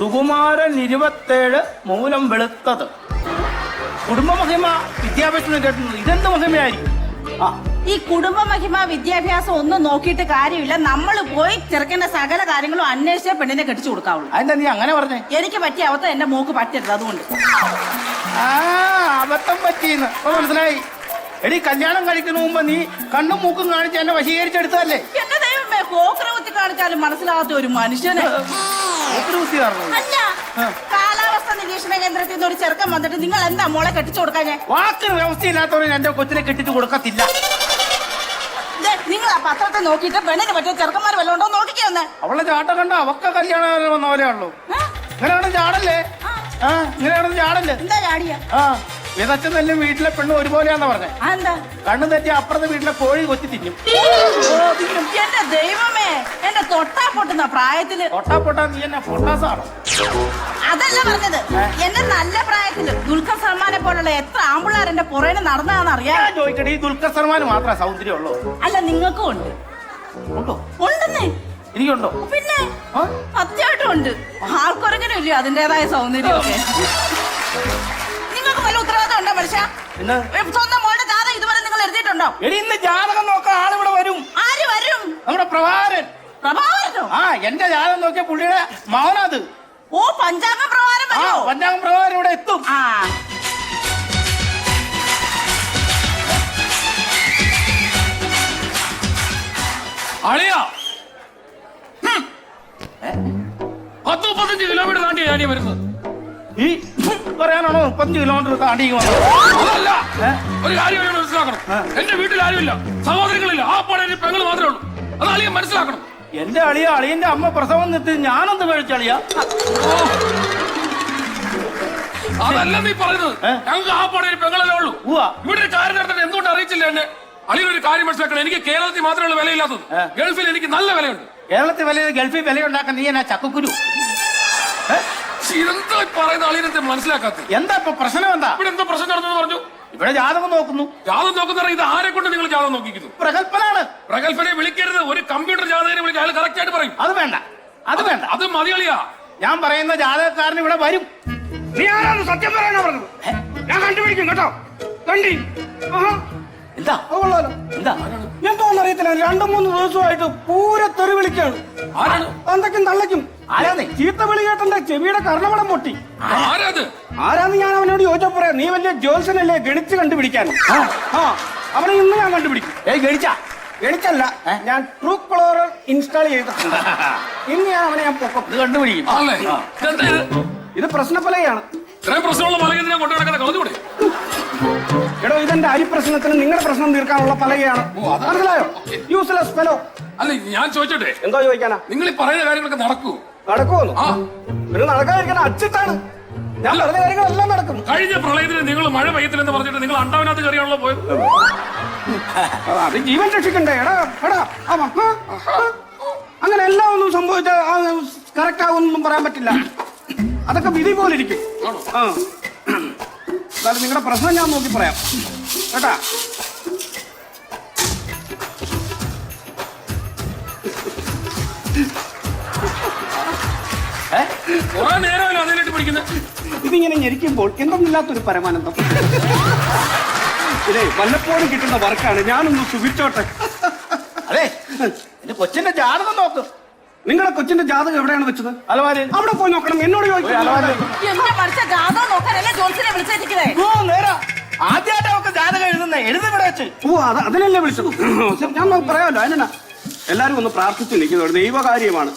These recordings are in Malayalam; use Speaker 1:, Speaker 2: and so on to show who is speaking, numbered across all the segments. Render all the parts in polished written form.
Speaker 1: സുകുമാരൻ 27 മൂലം വെളുത്തത്. കുടുംബ മഹിമ വിദ്യാഭ്യാസം കേട്ടുന്നത് ഇതെന്ത് മഹിമയായിരിക്കും?
Speaker 2: ഈ കുടുംബ മഹിമ വിദ്യാഭ്യാസം ഒന്നും നോക്കിയിട്ട് കാര്യമില്ല. നമ്മൾ പോയി ചെറുക്കന്റെ സകല കാര്യങ്ങളും അന്വേഷിച്ച പെണ്ണിനെ കെട്ടിച്ചു കൊടുക്കാവുള്ളൂ.
Speaker 1: അതെന്താ നീ അങ്ങനെ പറഞ്ഞേ?
Speaker 2: എനിക്ക് പറ്റിയ അവസ്ഥ എന്റെ മോക്ക് പറ്റരുത്, അതുകൊണ്ട്.
Speaker 1: അബദ്ധം പറ്റിയെന്ന് മനസ്സിലായി. എടി, കല്യാണം കഴിക്കുന്ന മുമ്പ് നീ കണ്ണും മൂക്കും കാണിച്ച് എന്നെ വശീകരിച്ചെടുത്തതല്ലേ?
Speaker 2: എന്റെ ദൈവമേ, കോക്രവത്തി കാണിച്ചാലും മനസ്സിലാവാത്ത ഒരു മനുഷ്യന്. അല്ല, കാലാവസ്ഥ നിരീക്ഷണ കേന്ദ്രത്തിൽ നിന്ന് ഒരു ചെറുക്കൻ വന്നിട്ട് നിങ്ങൾ എന്താ മോളെ കെട്ടിച്ചു കൊടുക്കാൻ?
Speaker 1: വാക്കിന് വ്യവസ്ഥയില്ലാത്തവരെ എന്റെ കൊച്ചിനെ കെട്ടിച്ചു കൊടുക്കത്തില്ല.
Speaker 2: നിങ്ങൾ ആ പത്രത്തെ നോക്കിയിട്ട് പെണ്ണിന് പറ്റിയ ചെറുക്കന്മാർ വല്ലതുണ്ടോ നോക്കിക്കൊന്ന്.
Speaker 1: അവളുടെ ചാട്ടം കണ്ട അവക്ക കല്യാണം വന്ന പോലെയാണല്ലോ. ഇങ്ങനെയാണ് ചാടല്ലേ? ഇങ്ങനെയാണ് ചാടല്ലേ?
Speaker 2: എന്താ ചാടിയ?
Speaker 1: വിതച്ച നെല്ലും വീട്ടിലെ പെണ്ണും ഒരുപോലെയാന്ന് പറഞ്ഞേ.
Speaker 2: എന്താ
Speaker 1: കണ്ണു തെറ്റി അപ്പുറത്തെ വീട്ടിലെ കോഴി കൊത്തി തിന്നും.
Speaker 2: എന്റെ ദൈവമേ, എന്റെ തൊട്ടാ പൊട്ടുന്ന പ്രായത്തില്.
Speaker 1: തൊട്ടാ പൊട്ടാ നീ എന്നെ പൊട്ടാസാണോ?
Speaker 2: അതല്ല പറഞ്ഞത്, എന്റെ നല്ല പ്രായത്തില് ദുൽഖർ സൽമാനെ പോലുള്ള എത്ര ആമ്പിള്ളാർ എന്റെ പുറകിന് നടന്നതാന്ന് അറിയാം.
Speaker 1: ചോദിക്കട്ടെ, ഈ ദുൽഖർ സൽമാൻ മാത്രമേ സൗന്ദര്യം ഉള്ളൂ?
Speaker 2: അല്ല, നിങ്ങൾക്കും ഉണ്ട്.
Speaker 1: ഉണ്ടോ?
Speaker 2: ഉണ്ടെന്നേ.
Speaker 1: എനിക്കുണ്ടോ?
Speaker 2: പിന്നെ സത്യമായിട്ടും ഉണ്ട്. ആൾക്കൊരങ്ങനെ ഇല്ലയോ അതിന്റേതായ സൗന്ദര്യമൊക്കെ. നിങ്ങൾക്ക് വല്ല ഉത്തരവാദിത്തം ഉണ്ടോ മനുഷ്യ? സ്വന്തം മോളുടെ ജാതകം ഇതുവരെ നിങ്ങൾ എഴുതിയിട്ടുണ്ടോ?
Speaker 1: എടി, ഇന്ന് ജാതകം നോക്കാൻ ആളിവിടെ വരും.
Speaker 2: ആര് വരും?
Speaker 1: നമ്മുടെ പ്രഭാകരൻ.
Speaker 2: പ്രഭാകരനോ?
Speaker 1: എന്റെ ജാതകം നോക്കിയ പുള്ളിയുടെ മകനത്.
Speaker 2: ഓ, പഞ്ചാംഗം പ്രകാരം വരുമോ?
Speaker 1: പഞ്ചാംഗം പ്രകാരം ഇവിടെ എത്തും.
Speaker 3: അളിയാ, 10-15 കിലോമീറ്റർ താണ്ടി ഞാനീ വരുന്നത്.
Speaker 1: ഈ പറയാനാണോ 35 കിലോമീറ്റർ താണ്ടി
Speaker 3: അതല്ല, ഒരു കാര്യം മനസ്സിലാക്കണം. എന്റെ വീട്ടിൽ ആരുമില്ല, സഹോദരങ്ങളില്ല, ആ പാടെ പെങ്ങൾ മാത്രമേ ഉള്ളൂ. അത് അളിയൻ മനസ്സിലാക്കണം.
Speaker 1: എന്റെ അളിയന്റെ അമ്മ പ്രസവം നിർത്തി ഞാനൊന്ന് മേടിച്ചളിയാ.
Speaker 3: അതല്ല നീ പറയുന്നത്. ഞങ്ങൾക്ക് ആ പാടെ പെങ്ങളല്ലേ ഉള്ളൂ. ഇവിടെ ഒരു കാര്യം നടത്തിട്ട് എന്തുകൊണ്ട് അറിയിച്ചില്ല എന്നെ? അളിയൊരു കാര്യം മനസ്സിലാക്കണം. എനിക്ക് കേരളത്തിൽ മാത്രമേ വിലയില്ലാത്തത്. ഗൾഫിൽ എനിക്ക് നല്ല വിലയുണ്ട്.
Speaker 1: കേരളത്തിൽ വില, ഗൾഫിൽ വിലയുണ്ടാക്കാൻ നീ എന്നാ ചക്കുരു?
Speaker 3: ഇതെന്താ പറയുന്ന അളിയനത്തെ മനസ്സിലാക്കാത്ത?
Speaker 1: എന്താ ഇപ്പൊ പ്രശ്നം? എന്താ
Speaker 3: ഇവിടെ എന്താ പ്രശ്നം നടന്നു പറഞ്ഞു?
Speaker 1: ഇവിടെ ജാതകം നോക്കുന്നു.
Speaker 3: ജാതകം നോക്കുന്ന ഇത് ആരെ കൊണ്ട് നിങ്ങൾ ജാതകം നോക്കിക്കുന്നു?
Speaker 1: പ്രഗൽഭനാണ്.
Speaker 3: പ്രഗൽഭനെ വിളിക്കരുത്. ഒരു കമ്പ്യൂട്ടർ ജാതകനെ വിളിക്കുക. അയാൾ കറക്റ്റ് ആയിട്ട് പറയും.
Speaker 1: അത് വേണ്ട, അത് വേണ്ട,
Speaker 3: അത് മതി അളിയാ.
Speaker 1: ഞാൻ പറയുന്ന ജാതകക്കാരൻ ഇവിടെ വരും.
Speaker 3: നീ ആരാണ് സത്യം പറയാനാ പറഞ്ഞത്? ഞാൻ കണ്ടുപിടിക്കും കേട്ടോ. കണ്ടി
Speaker 1: എന്താ
Speaker 4: എന്താ എന്തോന്നറിയത്തില്ല. 2-3 ദിവസമായിട്ട് പൂര തെറി വിളിക്കാണ്. എന്തൊക്കെയും തള്ളയ്ക്കും.
Speaker 1: ആരാന്നേ?
Speaker 4: ചീത്ത വിളി കേട്ടെന്റെ ചെവിയുടെ കർണമടം പൊട്ടി.
Speaker 3: ആരാന്ന്
Speaker 4: ഞാൻ അവനോട് ചോദിച്ചാ പറയാം. നീ വലിയ ജോത്സനല്ലേ ഗണിച്ച് കണ്ടുപിടിക്കാൻ. അവനെ ഇന്ന് ഞാൻ കണ്ടുപിടിക്കും. ഗണിച്ചല്ല, ഞാൻ ട്രൂ കോളർ ഇൻസ്റ്റാൾ ചെയ്തിട്ടുണ്ട്. ഇന്ന് ഞാൻ അവനെ പൊക്കം
Speaker 1: കണ്ടുപിടിക്കും.
Speaker 4: ഇത് പ്രശ്നപ്പലയാണ്.
Speaker 3: പ്രശ്നമുള്ള പലകത്തിനെ കൊണ്ടു നടക്കുന്ന കളഞ്ഞുകൂടെ?
Speaker 4: എടോ, ഇതെന്റെ അരിപ്രശ്നത്തിന് നിങ്ങളുടെ പ്രശ്നം തീർക്കാനുള്ള പലകയാണ്. മനസ്സിലായോ? Useless fellow.
Speaker 3: അല്ല, ഞാൻ ചോദിച്ചോട്ടെ?
Speaker 4: എന്തോ ചോദിക്കാനാ?
Speaker 3: നിങ്ങൾ ഈ പറയുന്ന കാര്യങ്ങളൊക്കെ നടക്കൂ?
Speaker 4: നടക്കുമെന്നു നിങ്ങൾ നടക്കാതിരിക്കാൻ അച്ചിട്ടാണ്. ഞാൻ പറഞ്ഞ കാര്യങ്ങളെല്ലാം നടക്കും.
Speaker 3: കഴിഞ്ഞ പ്രളയത്തിന് നിങ്ങൾ മഴ പെയ്യത്തില്ലെന്ന് പറഞ്ഞിട്ട് നിങ്ങൾ അണ്ടാവിനകത്ത് കയറിയാണല്ലോ പോയത്.
Speaker 4: അത് ജീവൻ രക്ഷിക്കണ്ടേ? എടാ അങ്ങനെ എല്ലാം ഒന്നും സംഭവിച്ച കറക്റ്റ് ആവുമെന്നൊന്നും പറയാൻ പറ്റില്ല. അതൊക്കെ വിധി പോലെ ഇരിക്കും. എന്നാലും നിങ്ങളുടെ പ്രശ്നം ഞാൻ നോക്കി പറയാം കേട്ടാ. ഇതിങ്ങനെ ഞെരിക്കുമ്പോൾ എന്തൊന്നില്ലാത്തൊരു പരമാനന്ദം. ഇതേ വല്ലപ്പോഴും കിട്ടുന്ന വർക്കാണ്. ഞാനൊന്ന് സുഖിച്ചോട്ടെ.
Speaker 1: അതെ, എന്റെ കൊച്ചിന്റെ ജാതകം നോക്കും.
Speaker 4: നിങ്ങളുടെ കൊച്ചിന്റെ ജാതകം എവിടെയാണ് വെച്ചത്?
Speaker 1: അലമാരയിൽ.
Speaker 4: അവിടെ പോയി നോക്കണം. എന്നോട് ചോദിക്കും.
Speaker 1: ആദ്യമായിട്ട് അവർക്ക് ജാതകം എഴുതുവിടെ വെച്ച്.
Speaker 4: അതിനല്ലേ വിളിച്ചത്? ഞാൻ പറയാമല്ലോ. അതിനാ എല്ലാരും ഒന്ന് പ്രാർത്ഥിച്ചു നിൽക്കുന്നത്. ദൈവകാര്യമാണ്.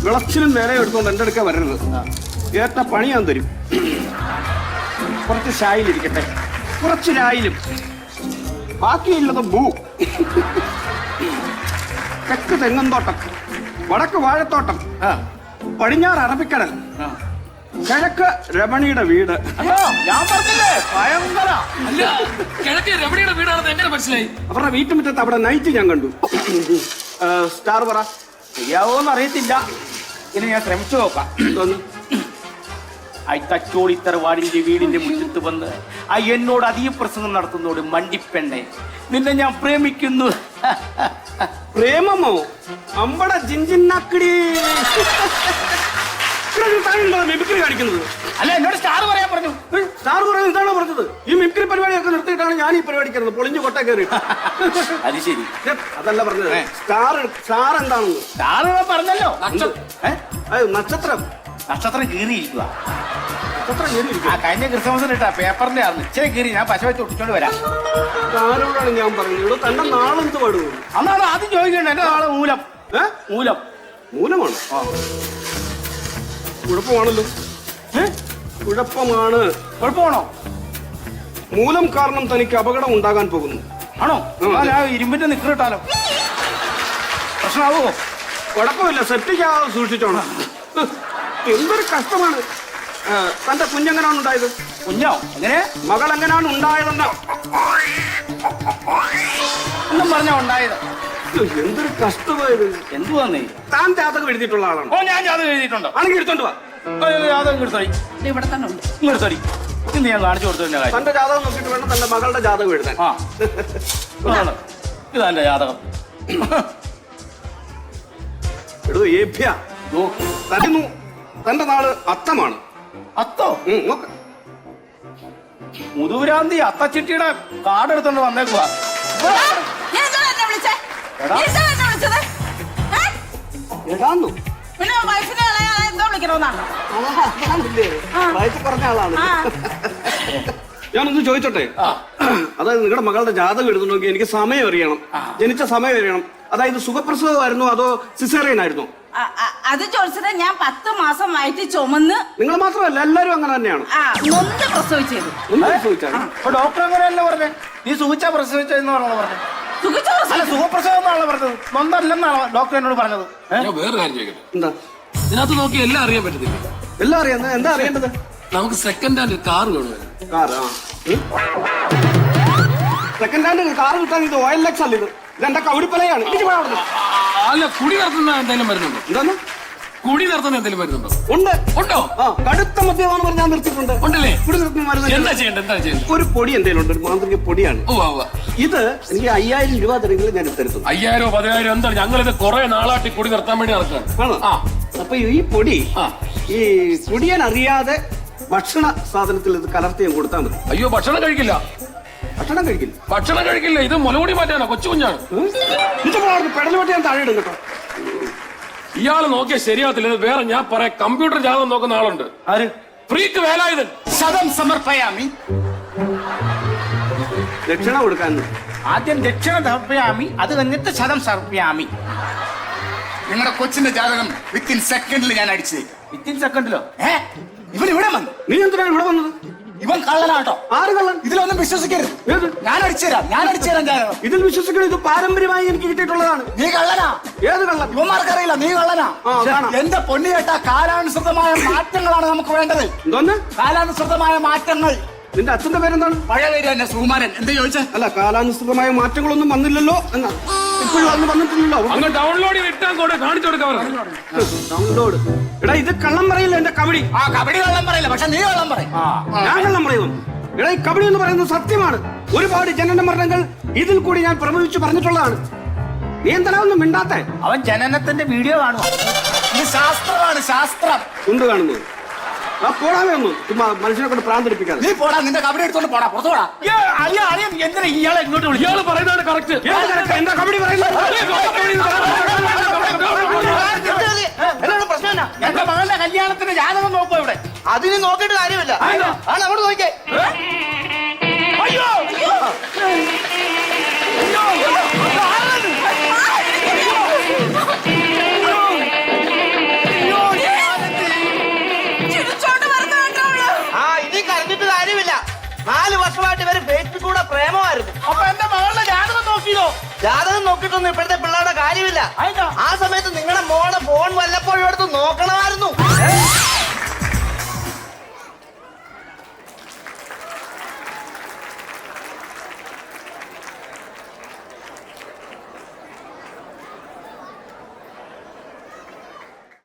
Speaker 4: വിളച്ചിലും വേറെ എടുത്തോണ്ട് എന്റെ അടുക്ക വരരുത്. ഏറ്റ പണി ഞാൻ തരും. കുറച്ച് ഷായിലിരിക്കട്ടെ, കുറച്ച് രായിലും, ബാക്കിയുള്ളത് ഭൂ. തെക്ക് തെങ്ങന്തോട്ടം, വടക്ക് വാഴത്തോട്ടം, പടിഞ്ഞാറ് അറബിക്കടൽ, കിഴക്ക് രമണിയുടെ വീട്.
Speaker 1: ഞാൻ പറഞ്ഞില്ലേ ഭയങ്കര.
Speaker 3: കിഴക്ക് രമണിയുടെ വീടാണെന്ന് എങ്ങനെ മനസ്സിലായി?
Speaker 4: അവരുടെ വീട്ടുമുറ്റത്ത് അവിടെ നൈറ്റ് ഞാൻ കണ്ടു. സ്റ്റാർ പറ.
Speaker 1: ശരിയാവോന്ന് അറിയത്തില്ല. ഇനി ഞാൻ ശ്രമിച്ചു നോക്കാം. തച്ചോളിത്തറവാടിന്റെ വീടിന്റെ മുറ്റത്ത് വന്ന് എന്നോട് അധിക പ്രസംഗം നടത്തുന്നോട് മണ്ടിപ്പെണ്ണെ, നിന്നെ ഞാൻ പ്രേമിക്കുന്നു.
Speaker 4: പ്രേമമോ? അമ്പട ജിഞ്ചിന്നാക്കിടി. മിമിക്രി കാണിക്കുന്നത്?
Speaker 1: അല്ല എന്നോട് സ്റ്റാർ പറയാൻ പറഞ്ഞു.
Speaker 4: സ്റ്റാർ പറയുന്നത് ഇതാണോ പറഞ്ഞത്? ഈ മിമിക്രി പരിപാടിയൊക്കെ നിർത്തിയിട്ടാണ് ഞാൻ ഈ പരിപാടി കയറുന്നത്. പൊളിഞ്ഞു കൊട്ട കയറി.
Speaker 1: അത് ശരി.
Speaker 4: അതല്ല പറഞ്ഞത്. സ്റ്റാർ എന്താണെന്ന്
Speaker 1: സ്റ്റാർ പറഞ്ഞല്ലോ.
Speaker 4: നക്ഷത്രം.
Speaker 1: നക്ഷത്രം കീറിയിരിക്കുക.
Speaker 4: നക്ഷത്രം കയറിയിരിക്കും.
Speaker 1: ആ കഴിഞ്ഞ ക്രിസ്മസിന് ഇട്ടാ പേപ്പറിന്റെ ആയിരുന്നു. ഇച്ചിരി കീറി ഞാൻ പശ വെച്ച് ഒട്ടിച്ചോണ്ട് വരാം.
Speaker 4: ആരോടാണ് ഞാൻ പറഞ്ഞത്? ഇവിടെ തന്റെ നാളെന്ത് പാടുള്ളൂ?
Speaker 1: അന്നാണ് ആദ്യം ചോദിക്കണ്ട. എന്റെ നാളെ മൂലം. മൂലം.
Speaker 4: മൂലമാണ്. കുഴപ്പമാണല്ലോ. കുഴപ്പമാണ്.
Speaker 1: കുഴപ്പമാണോ?
Speaker 4: മൂലം കാരണം തനിക്ക് അപകടം ഉണ്ടാകാൻ പോകുന്നു.
Speaker 1: ആണോ? ഞാൻ ഇരുമ്പിന്റെ നിക്കറിട്ടാലോ? പ്രശ്നമാവോ?
Speaker 4: കുഴപ്പമില്ല, സെപ്റ്റിക്കാതെ സൂക്ഷിച്ചോണം. എന്തൊരു കഷ്ടമാണ്. തന്റെ കുഞ്ഞെങ്ങനാണ് ഉണ്ടായത്?
Speaker 1: കുഞ്ഞോ? എങ്ങനെ?
Speaker 4: മകൾ എങ്ങനെയാണ് ഉണ്ടായതെന്നോ?
Speaker 1: ഒന്നും പറഞ്ഞാ ഉണ്ടായത്.
Speaker 4: എന്തൊരു കഷ്ടമായത്.
Speaker 1: എന്തുവാന്നേ?
Speaker 4: താൻ ജാതകം എഴുതിയിട്ടുള്ള ആളാണ്.
Speaker 1: ഓ, ഞാൻ ജാതകം എഴുതിയിട്ടുണ്ടോ?
Speaker 4: ആണെങ്കിൽ എടുത്തോണ്ട് വാ.
Speaker 1: ജാതകം എടുത്തോടി.
Speaker 2: ഇവിടെ തന്നെ ഉണ്ട്.
Speaker 1: എടുത്തോടി. ഇന്ന് ഞാൻ കാണിച്ചു കൊടുത്തതിന്റെ കാര്യം.
Speaker 4: തന്റെ ജാതകം നോക്കിയിട്ട് വേണം തന്റെ മകളുടെ ജാതകം എഴുതാൻ.
Speaker 1: ആ, ഇതാ എന്റെ ജാതകം.
Speaker 4: എടോ ഏഭ്യ, തന്റെ നാള് അത്തമാണ്.
Speaker 1: അത്തോ?
Speaker 4: നോക്ക്.
Speaker 1: മുതുരാന്തി അത്തച്ചിട്ടിയുടെ കാർഡ് എടുത്തോണ്ട് വന്നേക്കുവാ.
Speaker 2: നീ എന്താണ് എന്നെ വിളിച്ചേ? നീ എന്താണ് എന്നെ വിളിച്ചത്?
Speaker 4: എടാന്നു
Speaker 2: പിന്നെ വയസ്സിനെ ഇളയാളെ എന്തോ വിളിക്കണമെന്നാണ്?
Speaker 4: വയസ്സ് പറഞ്ഞ ആളാണ്. ഞാനൊന്ന് ചോദിച്ചോട്ടെ? അതായത് നിങ്ങളുടെ മകളുടെ ജാതകം എഴുതണമെങ്കിൽ എനിക്ക് സമയം അറിയണം. ജനിച്ച സമയം അറിയണം. അതായത് സുഖപ്രസവമായിരുന്നോ അതോ സിസേറിയൻ ആയിരുന്നോ?
Speaker 2: അത് ചോദിച്ചത് ഞാൻ 10 മാസം വയറ്റി ചുമന്ന്.
Speaker 4: നിങ്ങൾ മാത്രമല്ല, എല്ലാരും അങ്ങനെ തന്നെയാണ്.
Speaker 2: നൊന്ത് പ്രസവിച്ചത്.
Speaker 1: അപ്പൊ ഡോക്ടർ അങ്ങനെയല്ല പറഞ്ഞേ? നീ സുഖിച്ചാ പ്രസവിച്ചെന്നാണോ പറഞ്ഞത്? അല്ല, സുഖപ്രസവം എന്നാണല്ലോ പറഞ്ഞത്. നൊന്തല്ലെന്നാണോ ഡോക്ടർ എന്നോട് പറഞ്ഞത്?
Speaker 3: ഞാൻ വേറെ കാര്യം ചോദിക്കട്ടെ.
Speaker 4: എന്താ?
Speaker 3: ഇതിനകത്ത് നോക്കി എല്ലാം അറിയാൻ പറ്റത്തില്ല.
Speaker 4: എല്ലാം അറിയാം. എന്താ അറിയേണ്ടത്?
Speaker 3: നമുക്ക് സെക്കൻഡ് ഹാൻഡ് കാർ വേണമായിരുന്നു.
Speaker 4: കാർ? സെക്കൻഡ് ഹാൻഡ് കാർ കിട്ടാൻ ഇത് OLX അല്ല. ഇതെന്റെ കൗടിപ്പലയാണ്.
Speaker 3: അല്ല, കുടി നടത്തുന്ന എന്തെങ്കിലും വരുന്നുണ്ടോ?
Speaker 4: എന്താണ്
Speaker 3: കുടി നടത്തുന്ന എന്തെങ്കിലും വരുന്നുണ്ടോ?
Speaker 4: ഉണ്ട്.
Speaker 3: ഉണ്ടോ?
Speaker 4: കടുത്ത മദ്യമാണ് പറഞ്ഞ് ഞാൻ നിർത്തിയിട്ടുണ്ട്.
Speaker 3: ഉണ്ടല്ലേ?
Speaker 4: കുടി നിർത്തുന്ന
Speaker 3: എന്താ ചെയ്യേണ്ടത്?
Speaker 4: ഒരു പൊടി എന്തെങ്കിലും ഉണ്ട്. ഒരു മാന്ത്രിക പൊടിയാണ്. ഇത് എനിക്ക് 5000 രൂപ തരുമെങ്കിൽ ഞാൻ തരുന്നു.
Speaker 3: 5000 10,000 എന്താണ്? ഞങ്ങളിത് കുറെ നാളായിട്ട് കുടി നിർത്താൻ വേണ്ടി നടക്കുകയാണ്.
Speaker 4: അപ്പൊ ഈ പൊടി ഈ കുടിയാൻ അറിയാതെ ഭക്ഷണ സാധനത്തിൽ ഇത് കലർത്തി ഞാൻ കൊടുത്താൽ മതി.
Speaker 3: അയ്യോ, ഭക്ഷണം കഴിക്കില്ല. ഭക്ഷണം കഴിക്കില്ല. ഇത് മുലകൂടി മാറ്റാനോ? കൊച്ചു കുഞ്ഞാണ്.
Speaker 4: പെടലുപറ്റി ഞാൻ താഴെ ഇടും കേട്ടോ.
Speaker 3: ഇയാള് നോക്കിയാൽ ശരിയാകത്തില്ല. ഇത് വേറെ ഞാൻ പറയാം. കമ്പ്യൂട്ടർ ജാതകം നോക്കുന്ന ആളുണ്ട്.
Speaker 1: ആര്?
Speaker 3: ഫ്രീക്ക് വേലായുധൻ.
Speaker 1: ശതം സമർപ്പയാമി.
Speaker 4: ദക്ഷിണ കൊടുക്കാൻ
Speaker 1: ആദ്യം ദക്ഷിണ സമർപ്പയാമി, അത് കഴിഞ്ഞിട്ട് ശതം സമർപ്പയാമി.
Speaker 5: നിങ്ങളുടെ കൊച്ചിന്റെ ജാതകം വിത്തിൻ സെക്കൻഡിൽ ഞാൻ അടിച്ചു.
Speaker 1: വിത്തിൻ സെക്കൻഡിലോ? ഇവൻ ഇവിടെ വന്നു.
Speaker 4: നീ എന്തിനാണ് ഇവിടെ വന്നത്?
Speaker 1: ഇവൻ കള്ളനാട്ടോ.
Speaker 4: ആര് കള്ളൻ?
Speaker 1: ഇതിലൊന്നും വിശ്വസിക്കരുത്. ഞാൻ അടിച്ചുതരാം ജാതകം.
Speaker 4: ഇതിൽ വിശ്വസിക്കണം. ഇത് പാരമ്പര്യമായി എനിക്ക് കിട്ടിയിട്ടുള്ളതാണ്.
Speaker 1: നീ കള്ളനാ.
Speaker 4: ഏത് കള്ളൻ?
Speaker 1: ഇവന്മാർക്കറിയില്ല നീ കള്ളനാ. എന്റെ പൊന്നി കേട്ട കാലാനുസൃതമായ മാറ്റങ്ങളാണ് നമുക്ക് വേണ്ടത്.
Speaker 4: എന്തോന്ന്
Speaker 1: കാലാനുസൃതമായ മാറ്റങ്ങൾ?
Speaker 4: നിന്റെ അച്ഛന്റെ പേരെന്താണ്?
Speaker 1: പഴയ പേര് തന്നെ, സുകുമാരൻ. എന്താ ചോദിച്ചേ?
Speaker 4: അല്ല, കാലാനുസൃതമായ മാറ്റങ്ങളൊന്നും വന്നില്ലല്ലോ എന്നാ. ഇപ്പോഴും അന്ന് വന്നിട്ടില്ലല്ലോ.
Speaker 3: അങ്ങ് ഡൗൺലോഡ് ചെയ്തിട്ടാ കാണിച്ചു കൊടുക്കാൻ.
Speaker 4: ഡൗൺലോഡ്. എടാ, ഇത് കള്ളം പറയില്ല. എന്റെ കബഡി.
Speaker 1: കബഡി കള്ളം പറയില്ല, പക്ഷെ നീ കള്ളം പറയും.
Speaker 4: ഞാൻ കള്ളം പറയുന്നു. എടാ, ഈ കബഡി എന്ന് പറയുന്നത് സത്യമാണ്. ഒരുപാട് ജനന മരണങ്ങൾ ഇതിൽ കൂടി ഞാൻ പ്രഭവിച്ചു പറഞ്ഞിട്ടുള്ളതാണ്. നീ എന്തിനാ ഒന്നും മിണ്ടാത്തെ?
Speaker 1: അവൻ ജനനത്തിന്റെ വീഡിയോ കാണുക. ഇത് ശാസ്ത്രമാണ്, ശാസ്ത്രം.
Speaker 4: ഉണ്ട് കാണുന്നത്. പോടാമേ ഒന്നും ചുമ്മാ മനുഷ്യനെ കൊണ്ട് പ്രാന്തിരിപ്പിക്കാതെ.
Speaker 1: നീ പോടാ, നിന്റെ കബഡി എടുത്തോണ്ട് പോടാ, പുറത്തു പോടാ. എന്തിനാ ഇയാളെ ഇങ്ങോട്ട് വിളിക്കും?
Speaker 3: ഇയാള് പറയുന്നതാണ് കറക്റ്റ്.
Speaker 4: എന്താ കബഡി പറയുന്നത്?
Speaker 1: പ്രശ്നം എന്നാ? എന്റെ മകളുടെ കല്യാണത്തിന്റെ ജാതകം നോക്കോ ഇവിടെ?
Speaker 5: അതിന് നോക്കിയിട്ട് കാര്യമില്ല. അങ്ങോട്ട് നോക്കിയേ.
Speaker 1: അയ്യോ
Speaker 5: ഇനി കരഞ്ഞിട്ട് കാര്യമില്ല. 4 വർഷമായിട്ട് ഇവര് ഫേസ്ബുക്കിലൂടെ പ്രേമമായിരുന്നു.
Speaker 1: അപ്പൊ എന്റെ മകളുടെ ജാതകം നോക്കിയോ?
Speaker 5: ജാതകം നോക്കിയിട്ടൊന്നും ഇപ്പോഴത്തെ പിള്ളേരുടെ കാര്യമില്ല. ആ സമയത്ത് നിങ്ങളുടെ മോളെ ഫോൺ വല്ലപ്പോഴും എടുത്ത് നോക്കണം.